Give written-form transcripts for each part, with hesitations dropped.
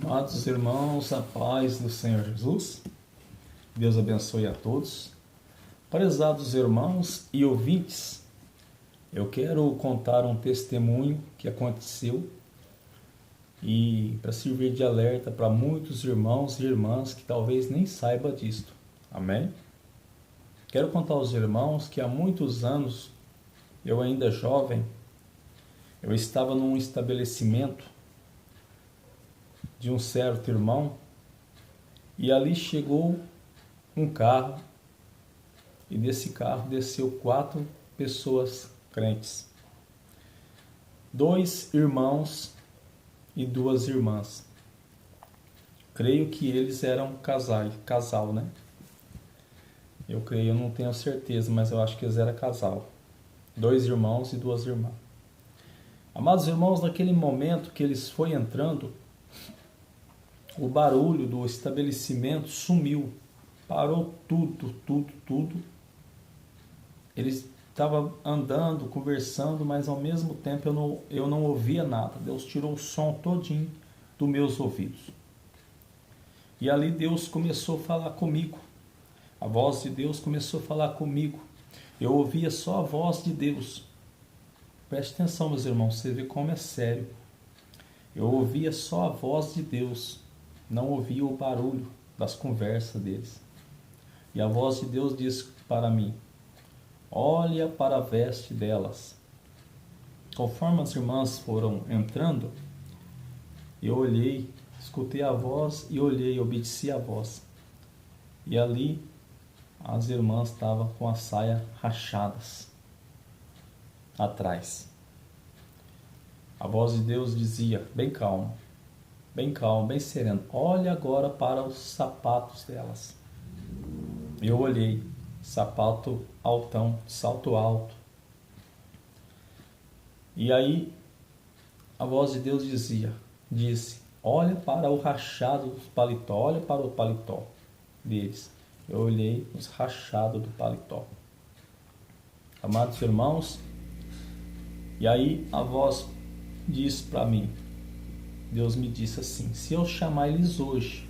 Amados irmãos, a paz do Senhor Jesus, Deus abençoe a todos. Prezados irmãos e ouvintes, eu quero contar um testemunho que aconteceu e para servir de alerta para muitos irmãos e irmãs que talvez nem saibam disto. Amém? Quero contar aos irmãos que há muitos anos, eu ainda jovem, eu estava num estabelecimento de um certo irmão e ali chegou um carro e desse carro desceu 4 pessoas crentes, 2 irmãos e 2 irmãs. Creio que eles eram casal, né? Eu creio, eu não tenho certeza, mas eu acho que eles eram casal. 2 irmãos e 2 irmãs. Amados irmãos, naquele momento que eles foram entrando, o barulho do estabelecimento sumiu. Parou tudo. Eles estavam andando, conversando, mas ao mesmo tempo eu não ouvia nada. Deus tirou o som todinho dos meus ouvidos. E ali Deus começou a falar comigo. A voz de Deus começou a falar comigo. Eu ouvia só a voz de Deus. Preste atenção, meus irmãos, você vê como é sério. Eu ouvia só a voz de Deus. Não ouvia o barulho das conversas deles. E a voz de Deus disse para mim: olha para a veste delas. Conforme as irmãs foram entrando, eu olhei, escutei a voz e olhei, obedeci a voz. E ali as irmãs estavam com as saias rachadas atrás. A voz de Deus dizia, bem calmo, bem sereno: olha agora para os sapatos delas. Eu olhei, sapato altão, salto alto. E aí a voz de Deus disse: olha para o rachado do paletó, olha para o paletó deles. Eu olhei os rachados do paletó. Amados irmãos, e aí a voz disse para mim, Deus me disse assim: se eu chamar eles hoje,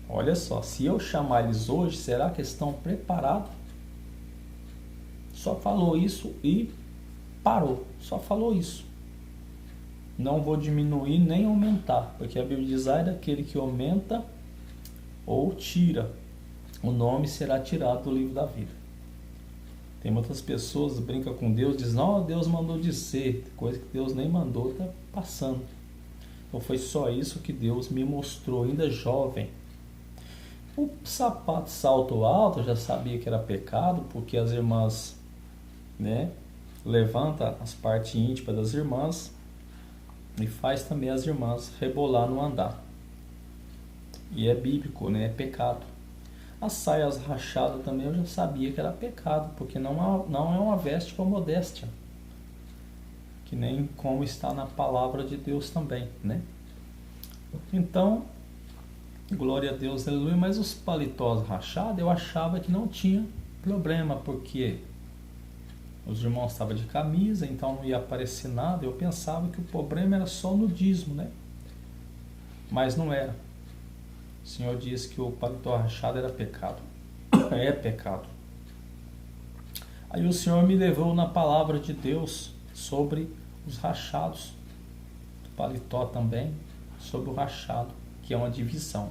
olha só, se eu chamar eles hoje, será que estão preparados? Só falou isso e parou, só falou isso. Não vou diminuir nem aumentar, porque a Bíblia diz: ai daquele que aumenta ou tira, o nome será tirado do livro da vida. Tem muitas pessoas que brincam com Deus, dizem: não, Deus mandou dizer, coisa que Deus nem mandou, está passando. Então foi só isso que Deus me mostrou, ainda jovem. O sapato salto alto eu já sabia que era pecado, porque as irmãs, né, levanta as partes íntimas das irmãs e faz também as irmãs rebolar no andar. E é bíblico, né, é pecado. As saias rachadas também eu já sabia que era pecado, porque não é uma veste com modéstia, que nem como está na palavra de Deus também, né? Então, glória a Deus, aleluia. Mas os paletós rachados eu achava que não tinha problema, porque os irmãos estavam de camisa, então não ia aparecer nada. Eu pensava que o problema era só o nudismo, né? Mas não era. O Senhor disse que o paletó rachado era pecado. É pecado. Aí o Senhor me levou na palavra de Deus sobre os rachados do paletó também, sobre o rachado, que é uma divisão.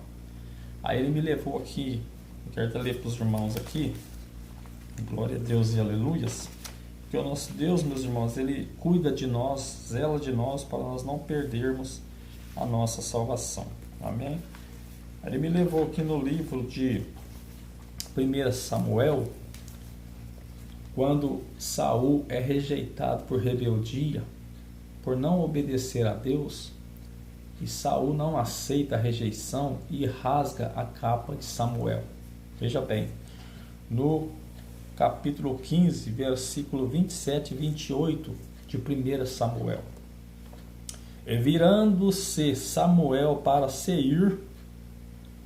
Aí ele me levou aqui, eu quero ler para os irmãos aqui, glória a Deus e aleluias, que o nosso Deus, meus irmãos, Ele cuida de nós, zela de nós, para nós não perdermos a nossa salvação. Amém? Aí ele me levou aqui no livro de 1 Samuel, quando Saul é rejeitado por rebeldia, por não obedecer a Deus, e Saul não aceita a rejeição e rasga a capa de Samuel. Veja bem, no capítulo 15, versículo 27 e 28 de 1 Samuel. E virando-se Samuel para Seir,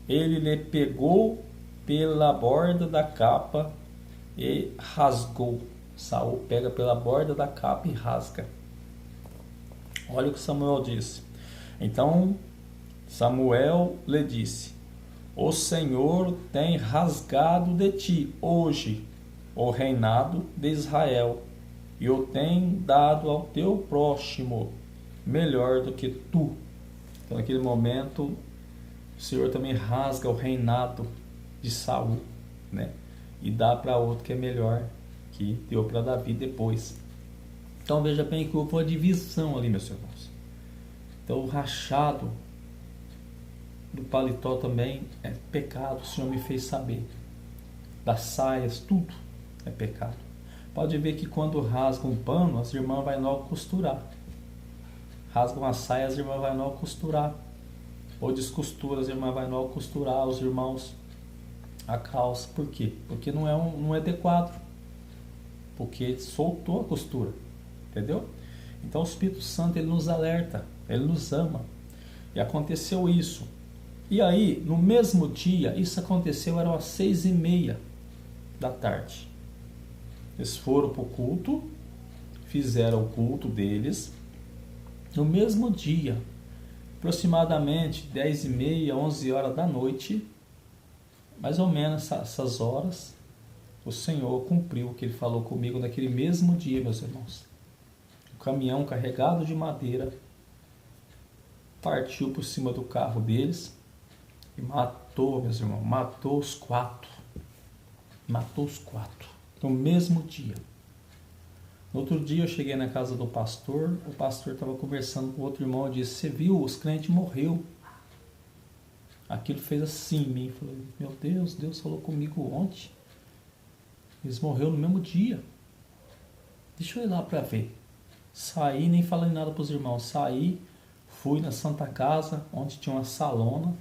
ele lhe pegou pela borda da capa e rasgou. Saul pega pela borda da capa e rasga. Olha o que Samuel disse. Então Samuel lhe disse: O Senhor tem rasgado de ti hoje o reinado de Israel e o tem dado ao teu próximo melhor do que tu. Então, naquele momento, o Senhor também rasga o reinado de Saul, né? E dá para outro que é melhor, que deu para Davi depois. Então veja bem que houve uma divisão ali, meus irmãos. Então o rachado do paletó também é pecado, o Senhor me fez saber. Das saias, tudo é pecado. Pode ver que quando rasga um pano, as irmãs vão logo costurar. Rasgam a saia, as irmãs vão logo costurar. Ou descostura, as irmãs vão logo costurar, os irmãos a calça. Por quê? Porque não é adequado. Porque soltou a costura. Entendeu? Então o Espírito Santo, ele nos alerta, ele nos ama. E aconteceu isso. E aí, no mesmo dia, isso aconteceu, eram às 6:30 da tarde. Eles foram para o culto, fizeram o culto deles. No mesmo dia, aproximadamente 10:30, 11 horas da noite, mais ou menos essas horas, o Senhor cumpriu o que Ele falou comigo naquele mesmo dia, meus irmãos. O caminhão carregado de madeira partiu por cima do carro deles e matou, meus irmãos, matou os quatro. Matou os quatro, no mesmo dia. No outro dia eu cheguei na casa do pastor, o pastor estava conversando com outro irmão e disse: Você viu, os crentes morreu. Aquilo fez assim em mim. Falei: Meu Deus, Deus falou comigo ontem. Eles morreram no mesmo dia. Deixa eu ir lá para ver. Saí, nem falei nada para os irmãos. Saí, fui na Santa Casa, onde tinha uma salona.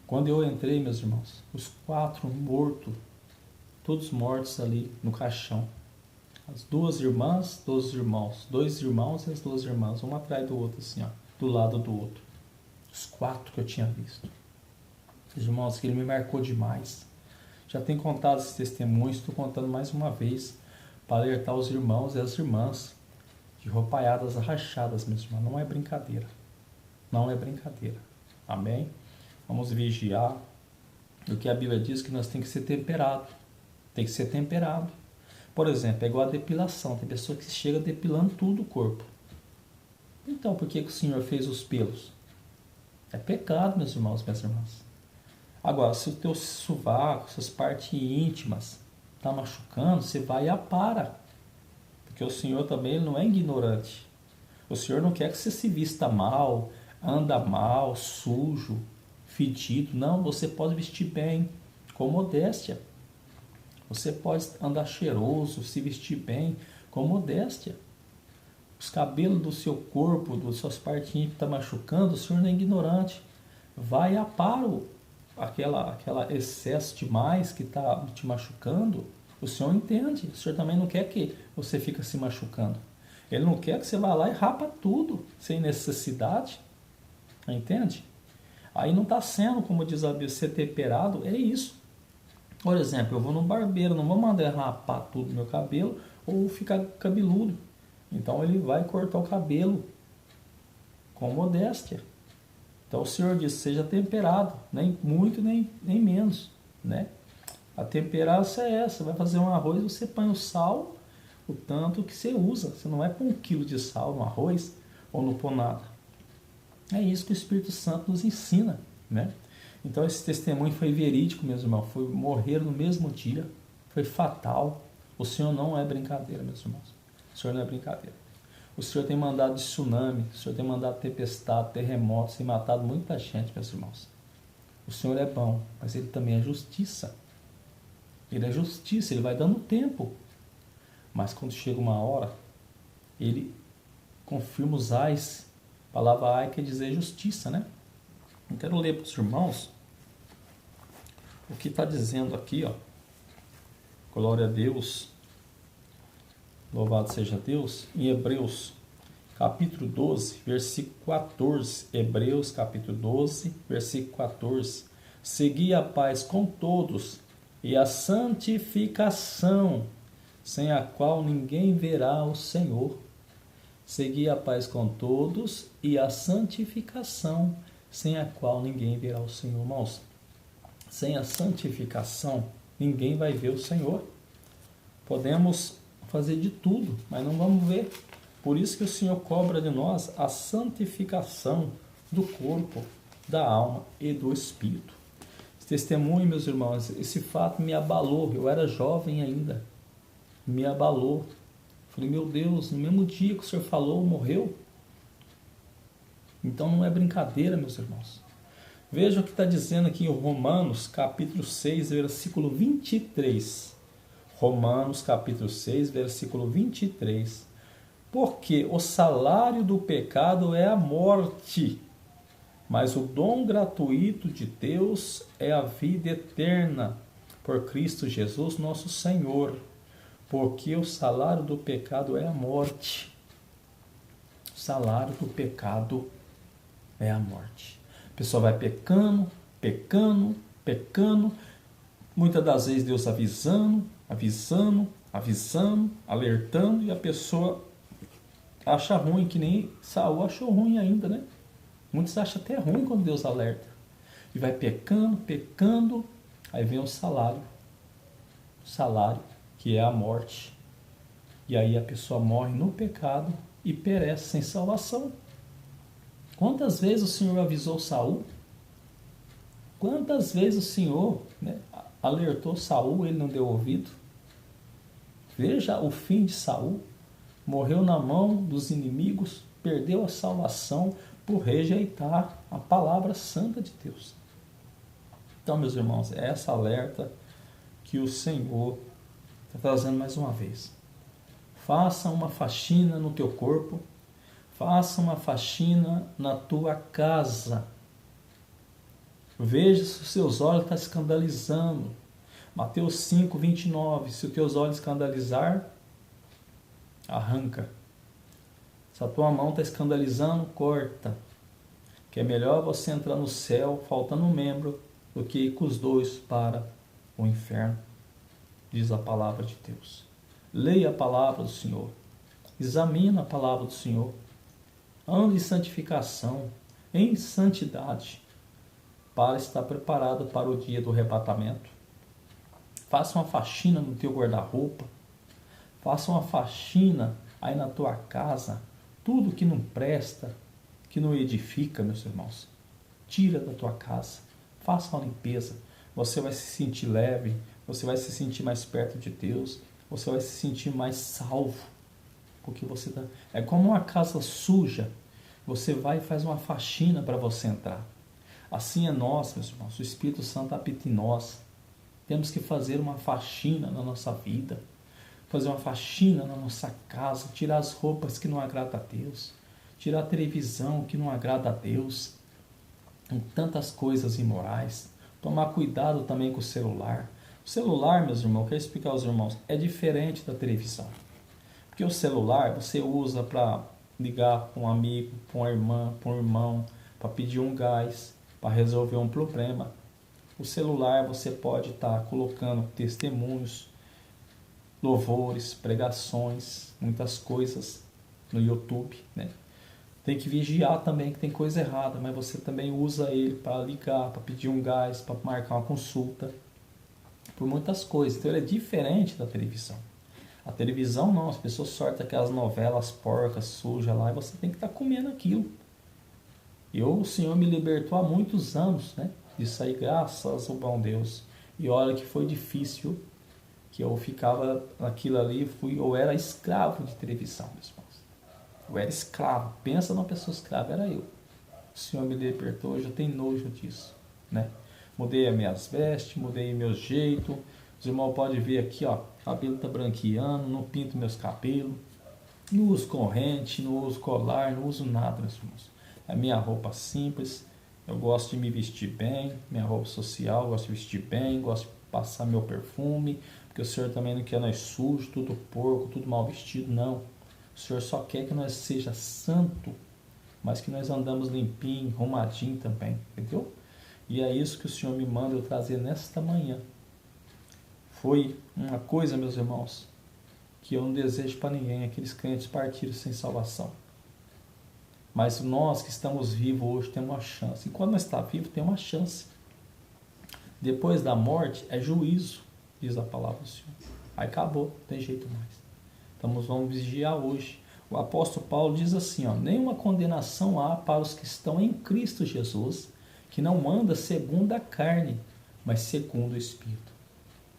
Quando eu entrei, meus irmãos, os quatro mortos, todos mortos ali no caixão. As duas irmãs, dois irmãos e as duas irmãs, um atrás do outro, assim, ó, do lado do outro. Os quatro que eu tinha visto. Os irmãos, que ele me marcou demais. Já tenho contado esses testemunhos, estou contando mais uma vez para alertar os irmãos e as irmãs de roupaiadas rachadas, meus irmãos. Não é brincadeira. Não é brincadeira. Amém? Vamos vigiar. Porque a Bíblia diz que nós temos que ser temperado. Tem que ser temperado. Por exemplo, é igual a depilação. Tem pessoa que chega depilando tudo o corpo. Então, por que o Senhor fez os pelos? É pecado, meus irmãos, minhas irmãs. Agora, se o teu sovaco, suas partes íntimas está machucando, você vai e apara. Porque o Senhor também, ele não é ignorante. O Senhor não quer que você se vista mal, anda mal, sujo, fedido. Não, você pode vestir bem, com modéstia. Você pode andar cheiroso, se vestir bem, com modéstia. Os cabelos do seu corpo, das suas partes íntimas estão machucando, o Senhor não é ignorante. Vai e apara aquela excesso demais que está te machucando. O Senhor entende. O Senhor também não quer que você fique se machucando. Ele não quer que você vá lá e rapa tudo, sem necessidade. Entende? Aí não está sendo, como diz a Bíblia, ser temperado, é isso. Por exemplo, eu vou num barbeiro, não vou mandar rapar tudo meu cabelo ou ficar cabeludo. Então ele vai cortar o cabelo com modéstia. Então o Senhor diz: seja temperado, nem muito nem menos, né? A temperança é essa. Vai fazer um arroz, você põe o sal, o tanto que você usa. Você não vai pôr 1 quilo de sal no arroz ou não pôr nada. É isso que o Espírito Santo nos ensina, né? Então esse testemunho foi verídico, meus irmãos. Morreram no mesmo dia. Foi fatal. O Senhor não é brincadeira, meus irmãos. O Senhor não é brincadeira. O Senhor tem mandado tsunami, o Senhor tem mandado tempestade, terremotos, tem matado muita gente, meus irmãos. O Senhor é bom, mas Ele também é justiça. Ele é justiça, Ele vai dando tempo. Mas quando chega uma hora, Ele confirma os ais. A palavra ai quer dizer justiça, né? Eu quero ler para os irmãos o que está dizendo aqui, ó. Glória a Deus. Louvado seja Deus. Em Hebreus, capítulo 12, versículo 14. Hebreus, capítulo 12, versículo 14. Segui a paz com todos e a santificação, sem a qual ninguém verá o Senhor. Segui a paz com todos e a santificação, sem a qual ninguém verá o Senhor. Irmãos, sem a santificação, ninguém vai ver o Senhor. Podemos fazer de tudo, mas não vamos ver. Por isso que o Senhor cobra de nós a santificação do corpo, da alma e do espírito. Esse testemunho, meus irmãos, esse fato me abalou. Eu era jovem ainda. Me abalou. Falei, meu Deus, no mesmo dia que o Senhor falou, morreu. Então não é brincadeira, meus irmãos. Veja o que está dizendo aqui em Romanos, capítulo 6, versículo 23. Romanos, capítulo 6, versículo 23. Porque o salário do pecado é a morte, mas o dom gratuito de Deus é a vida eterna, por Cristo Jesus nosso Senhor. Porque o salário do pecado é a morte. O salário do pecado é a morte. A pessoa vai pecando, pecando, pecando. Muitas das vezes Deus avisando, alertando, e a pessoa acha ruim, que nem Saul achou ruim ainda, né? Muitos acham até ruim quando Deus alerta. E vai pecando, pecando, aí vem o salário. O salário, que é a morte. E aí a pessoa morre no pecado e perece sem salvação. Quantas vezes o Senhor avisou Saul? Quantas vezes o Senhor, né, alertou Saul, ele não deu ouvido? Veja o fim de Saul. Morreu na mão dos inimigos, perdeu a salvação por rejeitar a palavra santa de Deus. Então, meus irmãos, é essa alerta que o Senhor está trazendo mais uma vez. Faça uma faxina no teu corpo, faça uma faxina na tua casa. Veja se os seus olhos estão escandalizando. Mateus 5, 29. Se os teus olhos escandalizar, arranca. Se a tua mão está escandalizando, corta. Que é melhor você entrar no céu faltando um membro do que ir com os dois para o inferno, diz a palavra de Deus. Leia a palavra do Senhor. Examina a palavra do Senhor. Ande em santificação, em santidade, para estar preparado para o dia do arrebatamento. Faça uma faxina no teu guarda-roupa. Faça uma faxina aí na tua casa. Tudo que não presta, que não edifica, meus irmãos, tira da tua casa. Faça uma limpeza. Você vai se sentir leve. Você vai se sentir mais perto de Deus. Você vai se sentir mais salvo. Porque você tá... É como uma casa suja. Você vai e faz uma faxina para você entrar. Assim é nós, meus irmãos. O Espírito Santo habita em nós. Temos que fazer uma faxina na nossa vida. Fazer uma faxina na nossa casa. Tirar as roupas que não agradam a Deus. Tirar a televisão que não agrada a Deus. Com tantas coisas imorais. Tomar cuidado também com o celular. O celular, meus irmãos, eu quero explicar aos irmãos, é diferente da televisão. Porque o celular você usa para ligar para um amigo, para uma irmã, para um irmão, para pedir um gás, para resolver um problema. O celular você pode estar colocando testemunhos, louvores, pregações, muitas coisas no YouTube, né? Tem que vigiar também que tem coisa errada, mas você também usa ele para ligar, para pedir um gás, para marcar uma consulta, por muitas coisas. Então ele é diferente da televisão. A televisão não, as pessoas sortem aquelas novelas porcas, sujas lá, e você tem que estar comendo aquilo. O Senhor me libertou há muitos anos, né, disso aí, graças ao bom Deus. E olha que foi difícil, que eu ficava naquilo ali, eu era escravo de televisão, meus irmãos. Eu era escravo, pensa numa pessoa escrava, era eu. O Senhor me libertou, eu já tenho nojo disso, né? Mudei as minhas vestes, mudei meu jeito. Os irmãos podem ver aqui, ó, o cabelo tá branqueando, não pinto meus cabelos, não uso corrente, não uso colar, não uso nada, meus irmãos. A minha roupa simples, eu gosto de me vestir bem, minha roupa social, eu gosto de vestir bem, gosto de passar meu perfume, porque o Senhor também não quer nós sujos, tudo porco, tudo mal vestido, não. O Senhor só quer que nós seja santo, mas que nós andamos limpinho, arrumadinho também, entendeu? E é isso que o Senhor me manda eu trazer nesta manhã. Foi uma coisa, meus irmãos, que eu não desejo para ninguém, aqueles crentes partidos sem salvação. Mas nós que estamos vivos hoje temos uma chance. E quando nós estamos vivos, tem uma chance. Depois da morte é juízo, diz a palavra do Senhor. Aí acabou, não tem jeito mais. Então nós vamos vigiar hoje. O apóstolo Paulo diz assim, ó, nenhuma condenação há para os que estão em Cristo Jesus, que não anda segundo a carne, mas segundo o Espírito.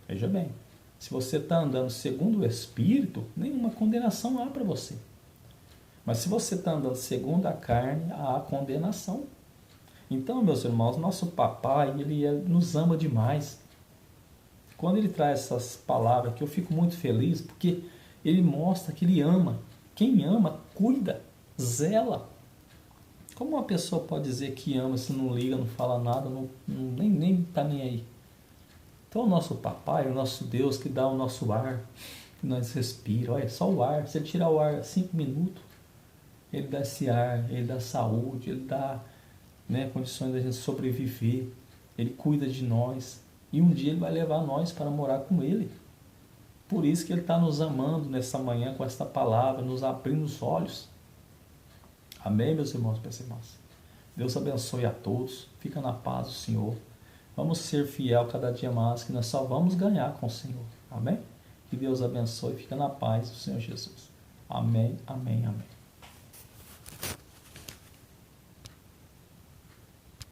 Veja bem, se você está andando segundo o Espírito, nenhuma condenação há para você. Mas se você está andando segundo a carne, há condenação. Então, meus irmãos, nosso papai, ele nos ama demais. Quando ele traz essas palavras aqui, eu fico muito feliz, porque ele mostra que ele ama. Quem ama, cuida, zela. Como uma pessoa pode dizer que ama se não liga, não fala nada, nem está nem aí? Então, o nosso papai, o nosso Deus que dá o nosso ar, que nós respiramos, olha, só o ar. Se ele tirar o ar 5 minutos, ele dá esse ar, ele dá saúde, ele dá, né, condições da gente sobreviver. Ele cuida de nós. E um dia ele vai levar nós para morar com ele. Por isso que ele está nos amando nessa manhã com esta palavra, nos abrindo os olhos. Amém, meus irmãos e minhas irmãs? Deus abençoe a todos. Fica na paz do Senhor. Vamos ser fiel cada dia mais, que nós só vamos ganhar com o Senhor. Amém? Que Deus abençoe. Fica na paz do Senhor Jesus. Amém, amém, amém.